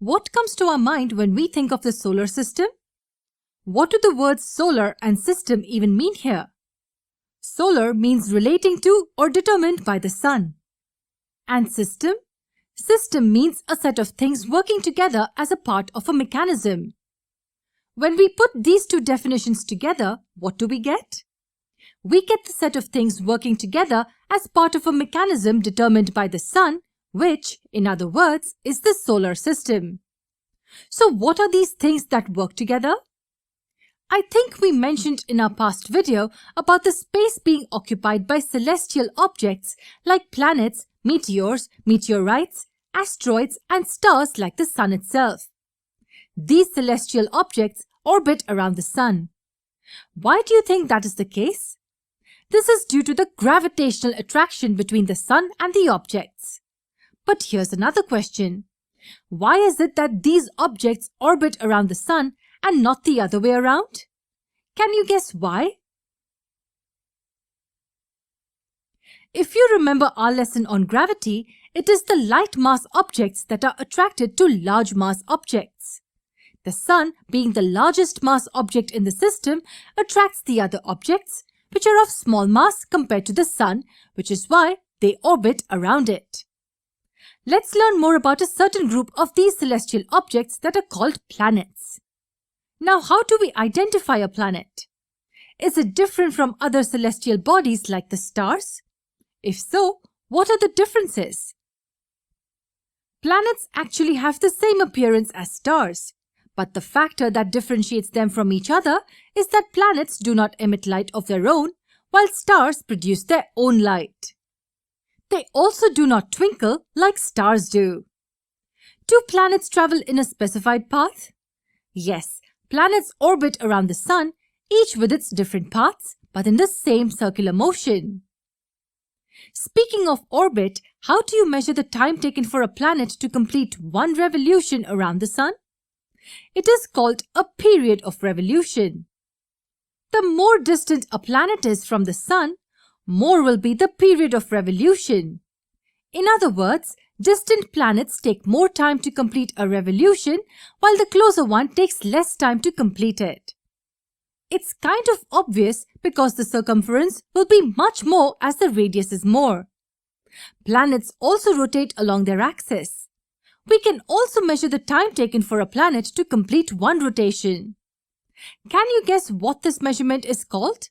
What comes to our mind when we think of the solar system? What do the words solar and system even mean here? Solar means relating to or determined by the sun. And system? System means a set of things working together as a part of a mechanism. When we put these two definitions together, what do we get? We get the set of things working together as part of a mechanism determined by the sun, which, in other words, is the solar system. So what are these things that work together? I think we mentioned in our past video about the space being occupied by celestial objects like planets, meteors, meteorites, asteroids, and stars like the sun itself. These celestial objects orbit around the sun. Why do you think that is the case? This is due to the gravitational attraction between the sun and the objects. But here's another question. Why is it that these objects orbit around the sun and not the other way around? Can you guess why? If you remember our lesson on gravity, it is the light mass objects that are attracted to large mass objects. The sun, being the largest mass object in the system, attracts the other objects, which are of small mass compared to the sun, which is why they orbit around it. Let's learn more about a certain group of these celestial objects that are called planets. Now, how do we identify a planet? Is it different from other celestial bodies like the stars? If so, what are the differences? Planets actually have the same appearance as stars, but the factor that differentiates them from each other is that planets do not emit light of their own, while stars produce their own light. They also do not twinkle like stars do. Do planets travel in a specified path? Yes, planets orbit around the sun, each with its different paths, but in the same circular motion. Speaking of orbit, how do you measure the time taken for a planet to complete one revolution around the sun? It is called a period of revolution. The more distant a planet is from the sun, more will be the period of revolution. In other words, distant planets take more time to complete a revolution, while the closer one takes less time to complete it. It's kind of obvious because the circumference will be much more as the radius is more. Planets also rotate along their axis. We can also measure the time taken for a planet to complete one rotation. Can you guess what this measurement is called?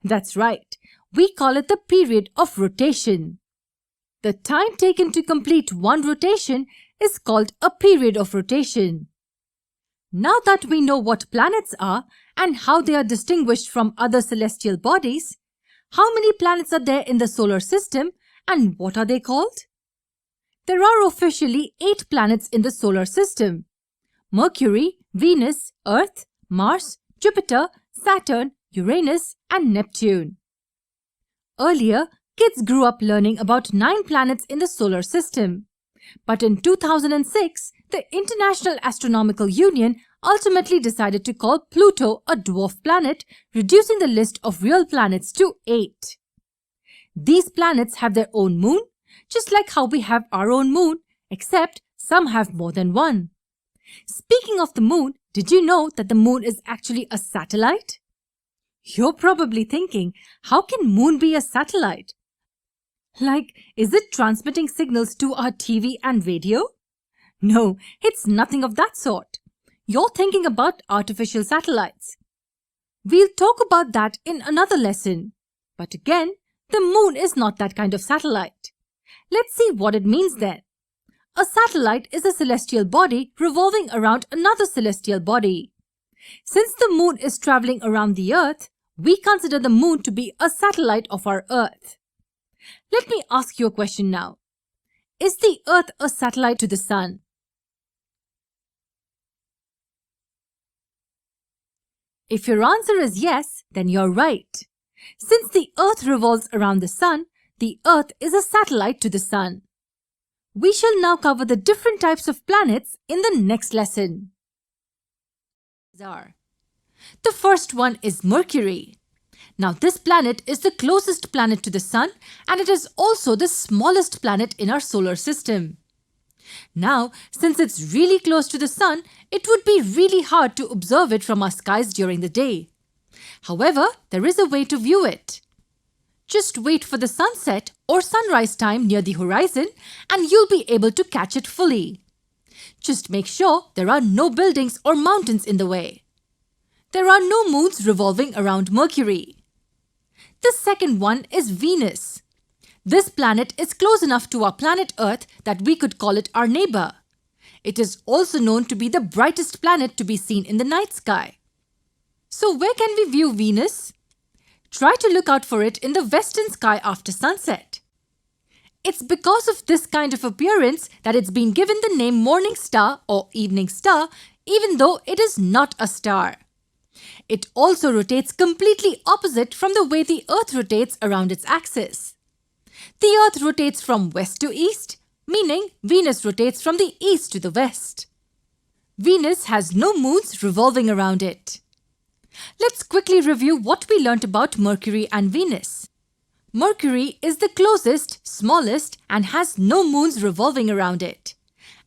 That's right. We call it the period of rotation. The time taken to complete one rotation is called a period of rotation. Now that we know what planets are and how they are distinguished from other celestial bodies, how many planets are there in the solar system and what are they called? There are officially 8 planets in the solar system: Mercury, Venus, Earth, Mars, Jupiter, Saturn, Uranus, and Neptune. Earlier, kids grew up learning about 9 planets in the solar system. But in 2006, the International Astronomical Union ultimately decided to call Pluto a dwarf planet, reducing the list of real planets to 8. These planets have their own moon, just like how we have our own moon, except some have more than one. Speaking of the moon, did you know that the moon is actually a satellite? You're probably thinking, how can moon be a satellite? Like, is it transmitting signals to our TV and radio? No, it's nothing of that sort. You're thinking about artificial satellites. We'll talk about that in another lesson. But again, the moon is not that kind of satellite. Let's see what it means then. A satellite is a celestial body revolving around another celestial body. Since the moon is traveling around the Earth, we consider the moon to be a satellite of our Earth. Let me ask you a question now. Is the Earth a satellite to the sun? If your answer is yes, then you're right. Since the Earth revolves around the sun, the Earth is a satellite to the sun. We shall now cover the different types of planets in the next lesson. The first one is Mercury. Now this planet is the closest planet to the sun and it is also the smallest planet in our solar system. Now, since it's really close to the sun, it would be really hard to observe it from our skies during the day. However, there is a way to view it. Just wait for the sunset or sunrise time near the horizon and you'll be able to catch it fully. Just make sure there are no buildings or mountains in the way. There are no moons revolving around Mercury. The second one is Venus. This planet is close enough to our planet Earth that we could call it our neighbor. It is also known to be the brightest planet to be seen in the night sky. So where can we view Venus? Try to look out for it in the western sky after sunset. It's because of this kind of appearance that it's been given the name morning star or evening star, even though it is not a star. It also rotates completely opposite from the way the Earth rotates around its axis. The Earth rotates from west to east, meaning Venus rotates from the east to the west. Venus has no moons revolving around it. Let's quickly review what we learnt about Mercury and Venus. Mercury is the closest, smallest, and has no moons revolving around it.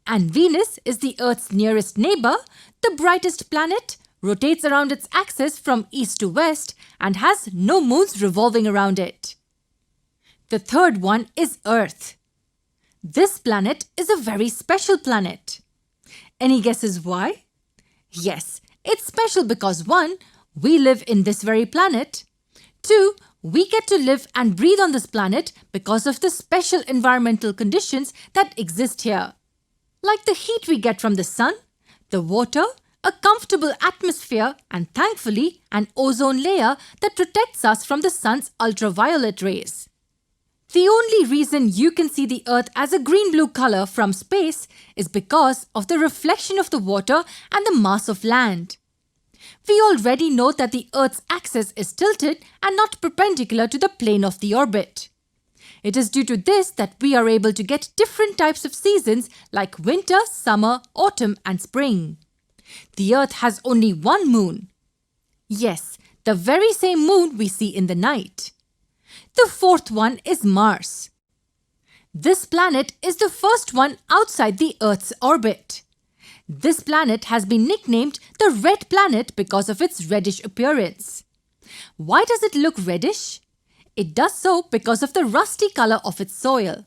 And Venus is the Earth's nearest neighbor, the brightest planet, rotates around its axis from east to west, and has no moons revolving around it. The third one is Earth. This planet is a very special planet. Any guesses why? Yes, it's special because 1. We live in this very planet. 2. We get to live and breathe on this planet because of the special environmental conditions that exist here. Like the heat we get from the sun, the water, a comfortable atmosphere, and thankfully an ozone layer that protects us from the sun's ultraviolet rays. The only reason you can see the Earth as a green-blue color from space is because of the reflection of the water and the mass of land. We already know that the Earth's axis is tilted and not perpendicular to the plane of the orbit. It is due to this that we are able to get different types of seasons like winter, summer, autumn, and spring. The Earth has only one moon. Yes, the very same moon we see in the night. The fourth one is Mars. This planet is the first one outside the Earth's orbit. This planet has been nicknamed the Red Planet because of its reddish appearance. Why does it look reddish? It does so because of the rusty color of its soil.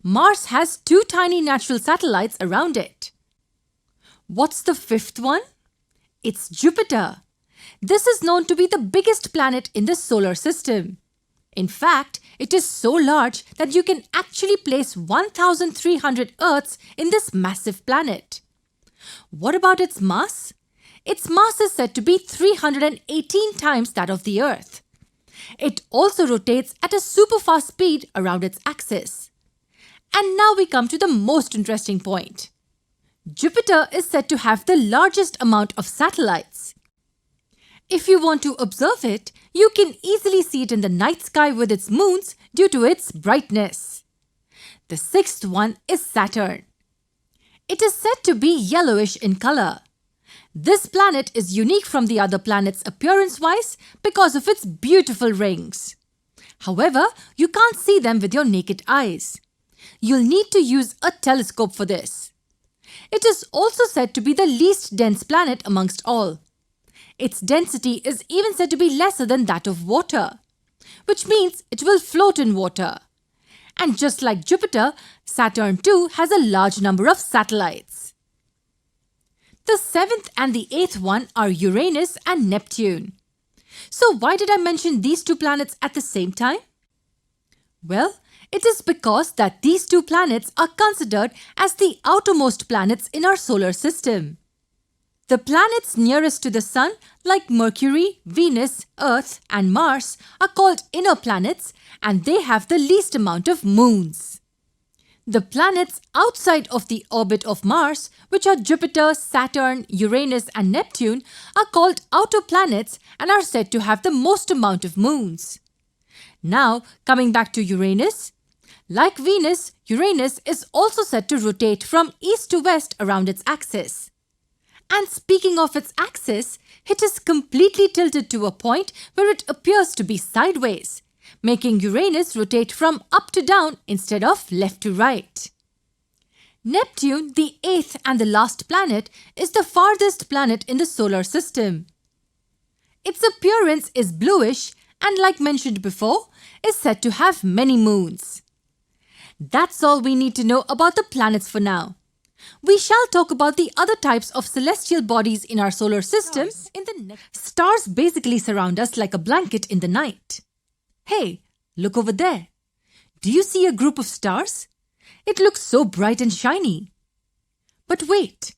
Mars has 2 tiny natural satellites around it. What's the fifth one? It's Jupiter. This is known to be the biggest planet in the solar system. In fact, it is so large that you can actually place 1,300 Earths in this massive planet. What about its mass? Its mass is said to be 318 times that of the Earth. It also rotates at a super fast speed around its axis. And now we come to the most interesting point. Jupiter is said to have the largest amount of satellites. If you want to observe it, you can easily see it in the night sky with its moons due to its brightness. The sixth one is Saturn. It is said to be yellowish in color. This planet is unique from the other planets appearance-wise because of its beautiful rings. However, you can't see them with your naked eyes. You'll need to use a telescope for this. It is also said to be the least dense planet amongst all. Its density is even said to be lesser than that of water, which means it will float in water. And just like Jupiter, Saturn too has a large number of satellites. The seventh and the eighth one are Uranus and Neptune. So why did I mention these 2 planets at the same time? Well, it is because that these 2 planets are considered as the outermost planets in our solar system. The planets nearest to the Sun, like Mercury, Venus, Earth, and Mars, are called inner planets, and they have the least amount of moons. The planets outside of the orbit of Mars, which are Jupiter, Saturn, Uranus, and Neptune, are called outer planets and are said to have the most amount of moons. Now, coming back to Uranus. Like Venus, Uranus is also said to rotate from east to west around its axis. And speaking of its axis, it is completely tilted to a point where it appears to be sideways, making Uranus rotate from up to down instead of left to right. Neptune, the eighth and the last planet, is the farthest planet in the solar system. Its appearance is bluish and, like mentioned before, is said to have many moons. That's all we need to know about the planets for now. We shall talk about the other types of celestial bodies in our solar system in the next. Stars basically surround us like a blanket in the night. Hey, look over there. Do you see a group of stars? It looks so bright and shiny. But wait,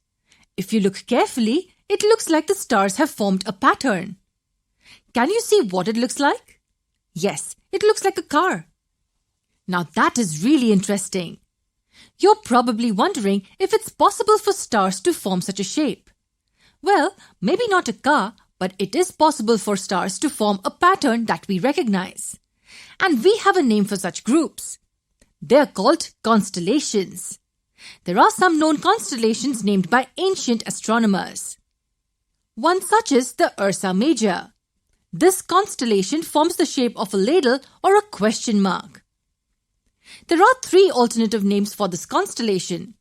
if you look carefully, it looks like the stars have formed a pattern. Can you see what it looks like? Yes, it looks like a car. Now that is really interesting. You're probably wondering if it's possible for stars to form such a shape. Well, maybe not a car, but it is possible for stars to form a pattern that we recognize. And we have a name for such groups. They're called constellations. There are some known constellations named by ancient astronomers. One such is the Ursa Major. This constellation forms the shape of a ladle or a question mark. There are three alternative names for this constellation: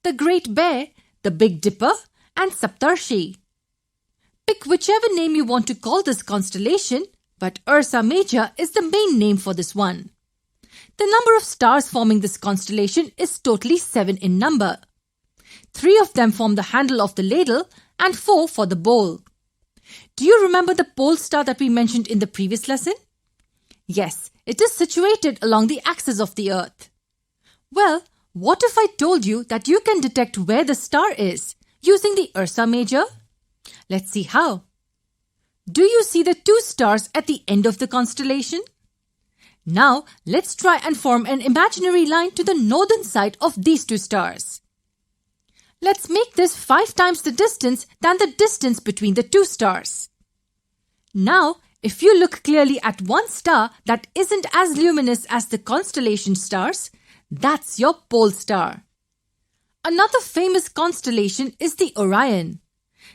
the Great Bear, the Big Dipper, and Saptarshi. Pick whichever name you want to call this constellation, but Ursa Major is the main name for this one. The number of stars forming this constellation is totally 7 in number. 3 of them form the handle of the ladle and 4 for the bowl. Do you remember the pole star that we mentioned in the previous lesson? Yes, it is situated along the axis of the Earth. Well, what if I told you that you can detect where the star is using the Ursa Major? Let's see how. Do you see the 2 stars at the end of the constellation? Now, let's try and form an imaginary line to the northern side of these 2 stars. Let's make this 5 times the distance than the distance between the 2 stars. Now, if you look clearly at one star that isn't as luminous as the constellation stars, that's your pole star. Another famous constellation is the Orion.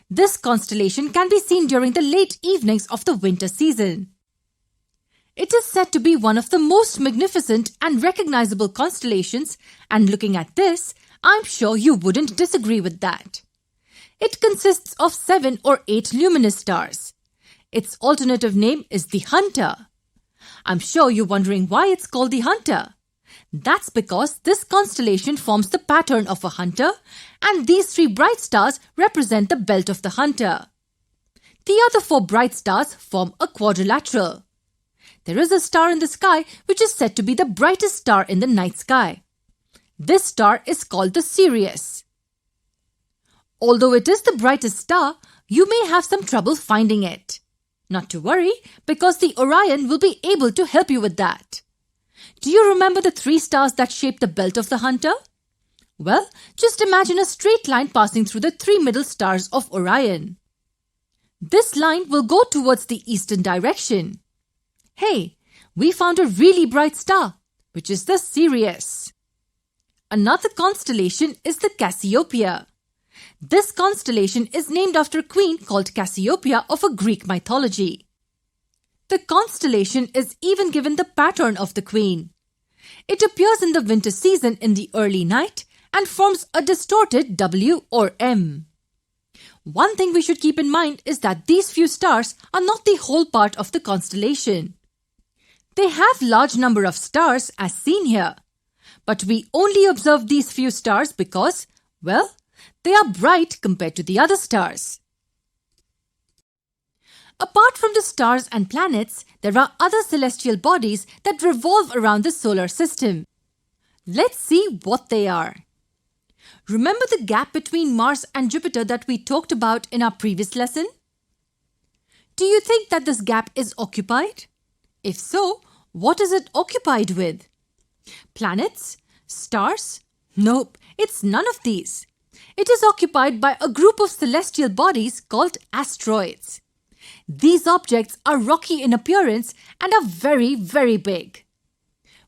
This constellation can be seen during the late evenings of the winter season. It is said to be one of the most magnificent and recognizable constellations, and looking at this, I'm sure you wouldn't disagree with that. It consists of 7 or 8 luminous stars. Its alternative name is the Hunter. I'm sure you're wondering why it's called the Hunter. That's because this constellation forms the pattern of a hunter, and these 3 bright stars represent the belt of the hunter. The other 4 bright stars form a quadrilateral. There is a star in the sky which is said to be the brightest star in the night sky. This star is called the Sirius. Although it is the brightest star, you may have some trouble finding it. Not to worry, because the Orion will be able to help you with that. Do you remember the 3 stars that shape the belt of the hunter? Well, just imagine a straight line passing through the 3 middle stars of Orion. This line will go towards the eastern direction. Hey, we found a really bright star, which is the Sirius. Another constellation is the Cassiopeia. This constellation is named after a queen called Cassiopeia of a Greek mythology. The constellation is even given the pattern of the queen. It appears in the winter season in the early night and forms a distorted W or M. One thing we should keep in mind is that these few stars are not the whole part of the constellation. They have large number of stars as seen here, but we only observe these few stars because, well, they are bright compared to the other stars. Apart from the stars and planets, there are other celestial bodies that revolve around the solar system. Let's see what they are. Remember the gap between Mars and Jupiter that we talked about in our previous lesson? Do you think that this gap is occupied? If so, what is it occupied with? Planets? Stars? Nope, it's none of these. It is occupied by a group of celestial bodies called asteroids. These objects are rocky in appearance and are very, very big.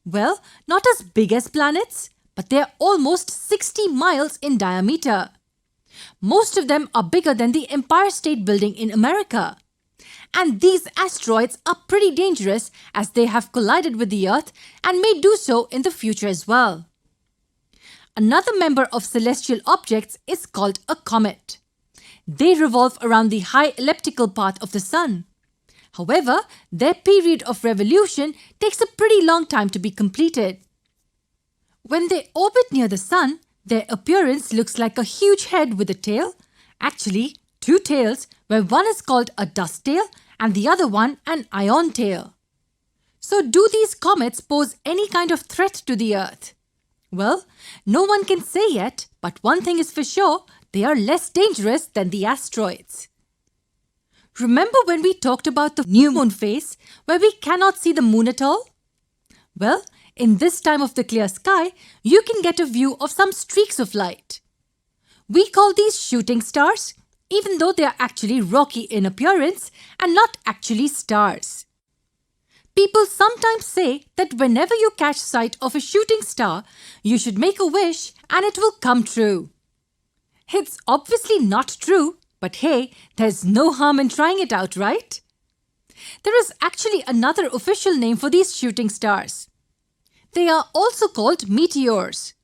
Well, not as big as planets, but they are almost 60 miles in diameter. Most of them are bigger than the Empire State Building in America. And these asteroids are pretty dangerous as they have collided with the Earth and may do so in the future as well. Another member of celestial objects is called a comet. They revolve around the high elliptical path of the Sun. However, their period of revolution takes a pretty long time to be completed. When they orbit near the Sun, their appearance looks like a huge head with a tail. Actually, two tails, where one is called a dust tail and the other one an ion tail. So do these comets pose any kind of threat to the Earth? Well, no one can say yet, but one thing is for sure, they are less dangerous than the asteroids. Remember when we talked about the new moon phase, where we cannot see the moon at all? Well, in this time of the clear sky, you can get a view of some streaks of light. We call these shooting stars, even though they are actually rocky in appearance and not actually stars. People sometimes say that whenever you catch sight of a shooting star, you should make a wish and it will come true. It's obviously not true, but hey, there's no harm in trying it out, right? There is actually another official name for these shooting stars. They are also called meteors.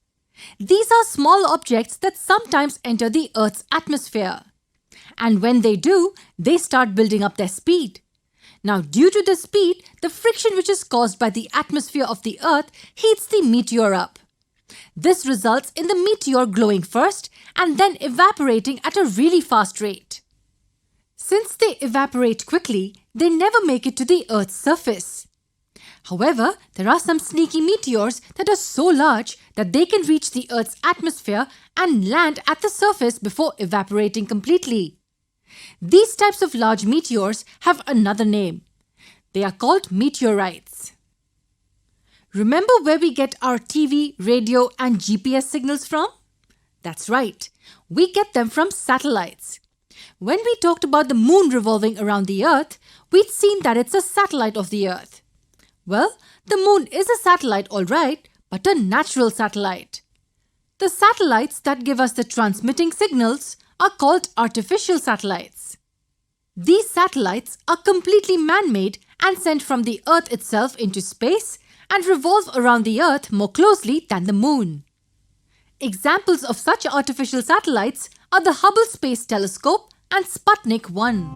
These are small objects that sometimes enter the Earth's atmosphere. And when they do, they start building up their speed. Now, due to the speed, the friction which is caused by the atmosphere of the Earth heats the meteor up. This results in the meteor glowing first and then evaporating at a really fast rate. Since they evaporate quickly, they never make it to the Earth's surface. However, there are some sneaky meteors that are so large that they can reach the Earth's atmosphere and land at the surface before evaporating completely. These types of large meteors have another name. They are called meteorites. Remember where we get our TV, radio and GPS signals from? That's right, we get them from satellites. When we talked about the moon revolving around the Earth, we'd seen that it's a satellite of the Earth. Well, the moon is a satellite alright, but a natural satellite. The satellites that give us the transmitting signals are called artificial satellites. These satellites are completely man-made and sent from the Earth itself into space and revolve around the Earth more closely than the moon. Examples of such artificial satellites are the Hubble Space Telescope and Sputnik 1.